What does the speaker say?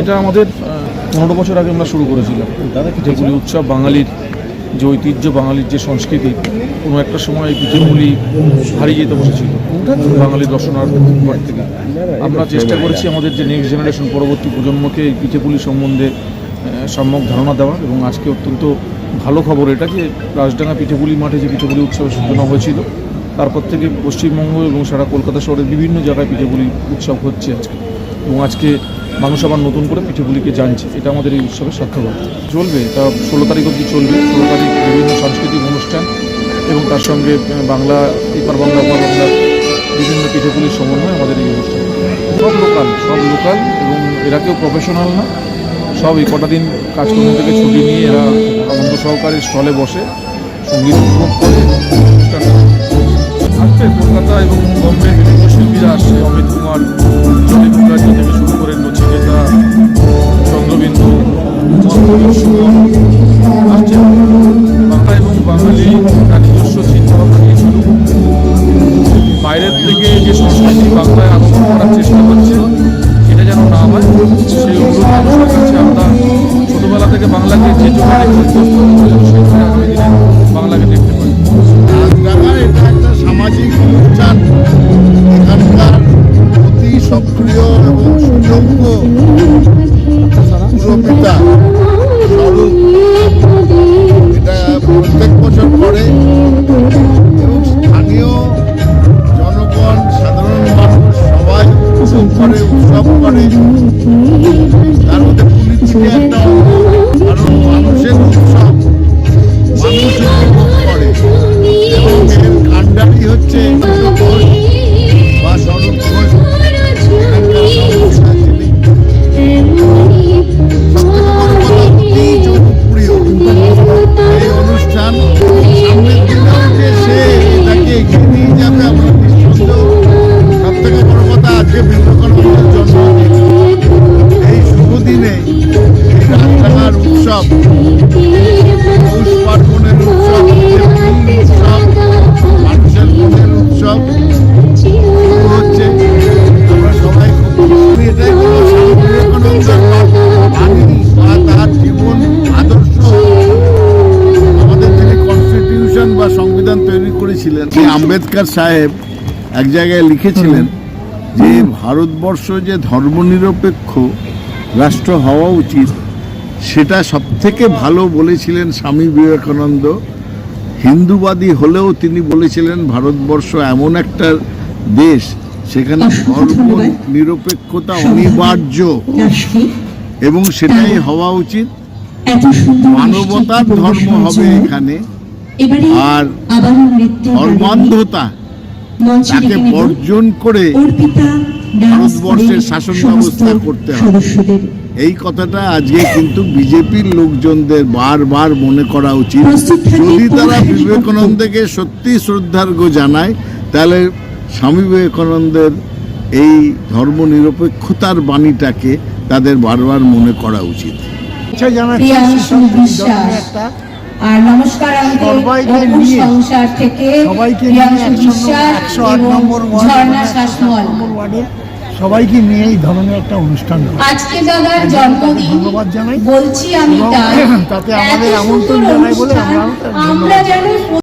এটা আমাদের 15 বছর আগে আমরা শুরু করেছিলাম পিঠেপুলি উৎসব। বাঙালির যে ঐতিহ্য, বাঙালির যে সংস্কৃতি, কোনো একটা সময় পিঠেপুলি হারিয়ে যেতে বসেছিল বাঙালির দর্শনার্থী থেকে। আমরা চেষ্টা করেছি আমাদের যে নেক্সট জেনারেশন, পরবর্তী প্রজন্মকে এই পিঠেপুলি সম্বন্ধে সম্যক ধারণা দেওয়া। এবং আজকে অত্যন্ত ভালো খবর এটা যে রাজডাঙ্গা পিঠেপুলি মাঠে যে পিঠেপুলি উৎসবের সূচনা হয়েছিল, তারপর থেকে পশ্চিমবঙ্গ এবং সারা কলকাতা শহরের বিভিন্ন জায়গায় পিঠেপুলি উৎসব হচ্ছে আজকে। এবং আজকে মানুষ আবার নতুন করে পিঠেপুলিকে জানছে। এটা আমাদের এই উৎসবের সার্থকতা। চলবে, এটা 16 তারিখ অবধি চলবে। 16 তারিখ বিভিন্ন সাংস্কৃতিক অনুষ্ঠান এবং তার সঙ্গে বাংলা, এপার বাংলা, ওপার বাংলা বিভিন্ন পিঠেপুলির সমন্বয়ে আমাদের এই অনুষ্ঠান। সব লোকাল এবং এরা কেউ প্রফেশনাল না। সব এই কটা দিন কাজকর্ম থেকে ছুটি নিয়ে এরা আনন্দ সহকারে স্টলে বসে সঙ্গীত উপভোগ করে অনুষ্ঠান আসছে। কলকাতা এবং বম্বে বিভিন্ন শিল্পীরা আসছে। অমিত কুমার, জলিত মুখার্জি থেকে শুরু করে নচিকেতা, চন্দ্রবিন্দু, আসছে। বাংলা এবং বাঙালি তার নিজস্ব চিন্তাভাবনা নিয়ে শুরু। বাইরের থেকে যে সংস্কৃতি বাংলায় আগমন করার চেষ্টা করছে, সেটা যেন না হয় সেই অনুরোধ মানুষের কাছে আমরা ছোটোবেলা থেকে বাংলাকে যে জন্য আগামী দিনে বাংলাকে দেখতে পাই। এটা একটা সামাজিক অনুষ্ঠান। এখানকার অতি সক্রিয় এবং সুযোগ্য পুরপিতা স্বরূপ এটা প্রত্যেক বছর করে এবং স্থানীয় জনগণ, সাধারণ মানুষ সবাই উপভোগ করে, উৎসব করে। তার মধ্যে পুলিশকে একটা কারণ মানুষের উৎসব, মানুষ উপভোগ করে। এবং এর কাণ্ডারি হচ্ছে ঘোষ বা স্বরূপ ঘোষ, এখানকার সমস্যা যিনি অতি জনপ্রিয় এই অনুষ্ঠান। সামনের দিনেও যে সে এটাকে এগিয়ে নিয়ে যাবে আমরা নিঃসন্দেহ। সব থেকে বড় কথা, আজকে বিবেকানন্দের জন্মদিন। এই শুভ দিনে এই রাজডাঙ্গার উৎসব, পৌষ পার্বণের উৎসব, উৎসব, মানুষের মনের উৎসব শুরু হচ্ছে। আমরা সবাই খুব এটাই বলবো, স্বামী বিবেকানন্দের বাণী বা তার জীবন আদর্শ, আমাদের যিনি কনস্টিটিউশন বা সংবিধান তৈরি করেছিলেন, সেই আম্বেদকর সাহেব এক জায়গায় লিখেছিলেন যে ভারতবর্ষ যে ধর্মনিরপেক্ষ রাষ্ট্র হওয়া উচিত, সেটা সবথেকে ভালো বলেছিলেন স্বামী বিবেকানন্দ। হিন্দুবাদী হলেও তিনি বলেছিলেন ভারতবর্ষ এমন একটা দেশ, সেখানে ধর্ম নিরপেক্ষতা অনিবার্য এবং সেটাই হওয়া উচিত। মানবতার ধর্ম হবে এখানে, আর ধর্মান্ধতা তাকে বর্জন করে ভারতবর্ষের শাসন ব্যবস্থা করতে হবে। এই কথাটা আজকে কিন্তু বিজেপির লোকজনদের বারবার মনে করা উচিত। যদি তারা বিবেকানন্দকে সত্যি শ্রদ্ধার্ঘ্য জানায়, তাহলে স্বামী বিবেকানন্দের এই ধর্মনিরপেক্ষতার বাণীটাকে তাদের বারবার মনে করা উচিত। আর নমস্কার, সবাইকে নিয়ে 108 নম্বর ওয়ার্ডে সবাইকে নিয়ে এই ধরনের একটা অনুষ্ঠান। আজকে দাদার জন্মদিন, ধন্যবাদ জানাই। বলছি আমি, তাতে আমাদের আমন্ত্রণ জানাই বলে আমরা